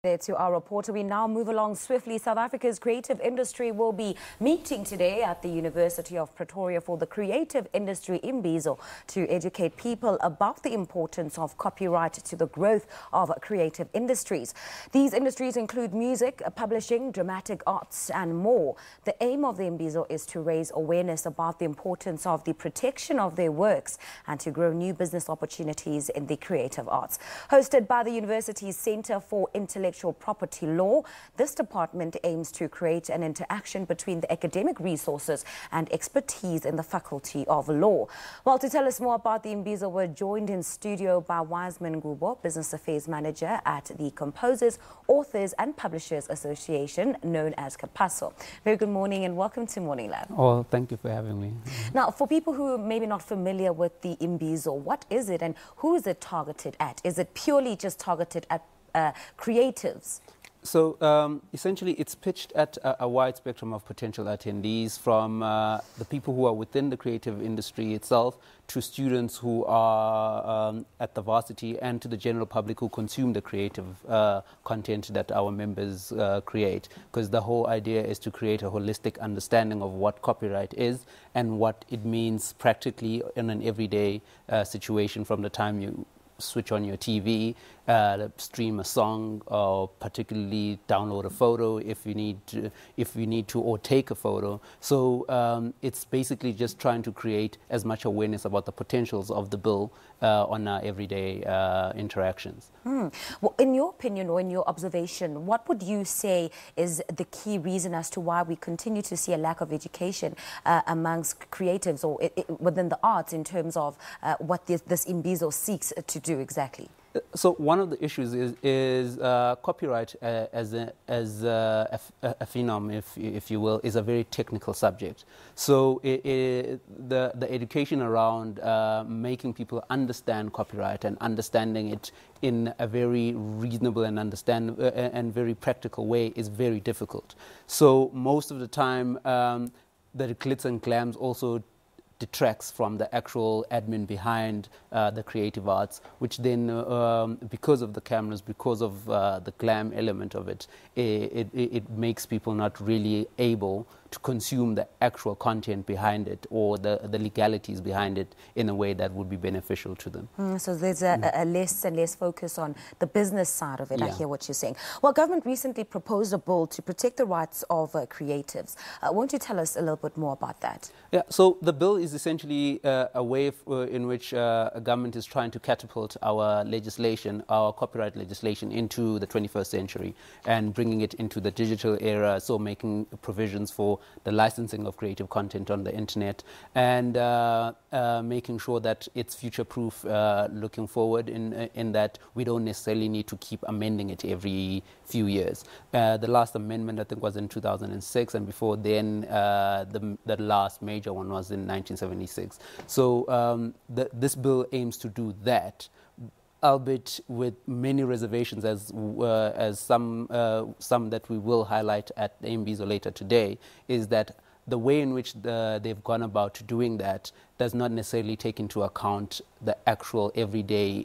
There to our reporter. We now move along swiftly. South Africa's creative industry will be meeting today at the University of Pretoria for the creative industry Imbizo to educate people about the importance of copyright to the growth of creative industries. These industries include music, publishing, dramatic arts and more. The aim of the Imbizo is to raise awareness about the importance of the protection of their works and to grow new business opportunities in the creative arts. Hosted by the university's Centre for Intellectual Property Law, this department aims to create an interaction between the academic resources and expertise in the Faculty of Law. Well, to tell us more about the Imbizo, we're joined in studio by Wiseman Gubo, Business Affairs Manager at the Composers, Authors and Publishers Association, known as CAPASO. Very good morning and welcome to Morning Lab. Oh, thank you for having me. Now, for people who are maybe not familiar with the Imbizo, what is it and who is it targeted at? Is it purely just targeted at creatives? So essentially it's pitched at a wide spectrum of potential attendees, from the people who are within the creative industry itself to students who are at the varsity and to the general public who consume the creative content that our members create, because the whole idea is to create a holistic understanding of what copyright is and what it means practically in an everyday situation, from the time you switch on your TV, stream a song, or particularly download a photo if you need to, or take a photo. So it's basically just trying to create as much awareness about the potentials of the bill on our everyday interactions. Well, in your opinion or in your observation, what would you say is the key reason as to why we continue to see a lack of education amongst creatives or within the arts in terms of what this Imbizo seeks to do exactly? So one of the issues is copyright as a phenom, if you will, is a very technical subject. So the education around making people understand copyright and understanding it in a very reasonable and very practical way is very difficult. So most of the time, the glitz and glams also detracts from the actual admin behind the creative arts, which then, because of the cameras, because of the glam element of it, it makes people not really able to consume the actual content behind it or the legalities behind it in a way that would be beneficial to them. So there's a less and less focus on the business side of it. Yeah. I hear what you're saying. Well, government recently proposed a bill to protect the rights of creatives. Won't you tell us a little bit more about that? Yeah, so the bill is essentially a way in which a government is trying to catapult our legislation, our copyright legislation, into the 21st century and bringing it into the digital era, so making provisions for the licensing of creative content on the internet and making sure that it's future-proof looking forward, in that we don't necessarily need to keep amending it every few years. The last amendment, I think, was in 2006, and before then the last major one was in 1976. So this bill aims to do that, albeit with many reservations, as some that we will highlight at the Imbizo later today, is that the way in which they've gone about doing that does not necessarily take into account the actual everyday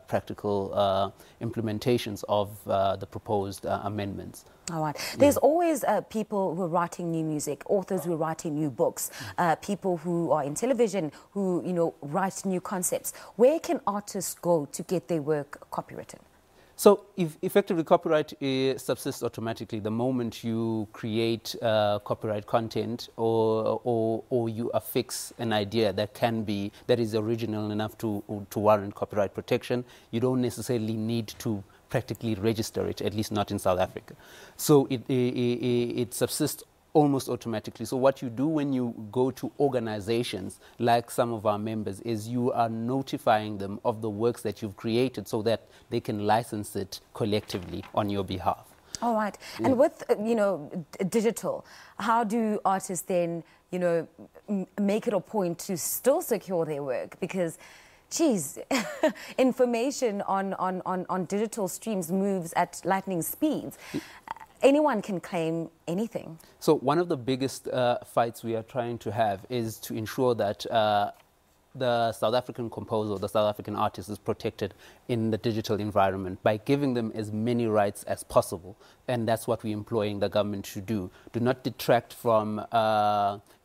practical implementations of the proposed amendments. All right. There's always people who are writing new music, authors who are writing new books, people who are in television who, write new concepts. Where can artists go to get their work copywritten? So effectively, copyright subsists automatically the moment you create copyright content or you affix an idea that is original enough to warrant copyright protection. You don't necessarily need to practically register it, at least not in South Africa. So it subsists almost automatically. So what you do when you go to organizations like some of our members is you are notifying them of the works that you've created so that they can license it collectively on your behalf. All right. Yeah. And with, digital, how do artists then, make it a point to still secure their work? Because geez, information on digital streams moves at lightning speeds. Anyone can claim anything. So one of the biggest fights we are trying to have is to ensure that the South African composer, the South African artist is protected in the digital environment by giving them as many rights as possible. And that's what we're employing the government to do. Do not detract from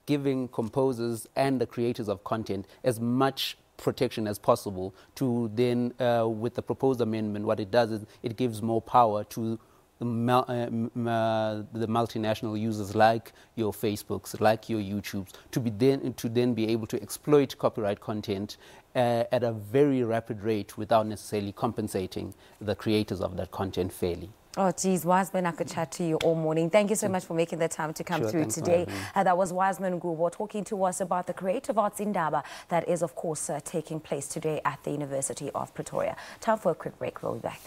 giving composers and the creators of content as much protection as possible to then, with the proposed amendment, what it does is it gives more power to the multinational users like your Facebooks, like your YouTubes, to then be able to exploit copyright content at a very rapid rate without necessarily compensating the creators of that content fairly. Oh, geez, Wiseman, I could chat to you all morning. Thank you so much for making the time to come through today. That was Wiseman Gubo talking to us about the Creative Arts Indaba that is, of course, taking place today at the University of Pretoria. Time for a quick break. We'll be back.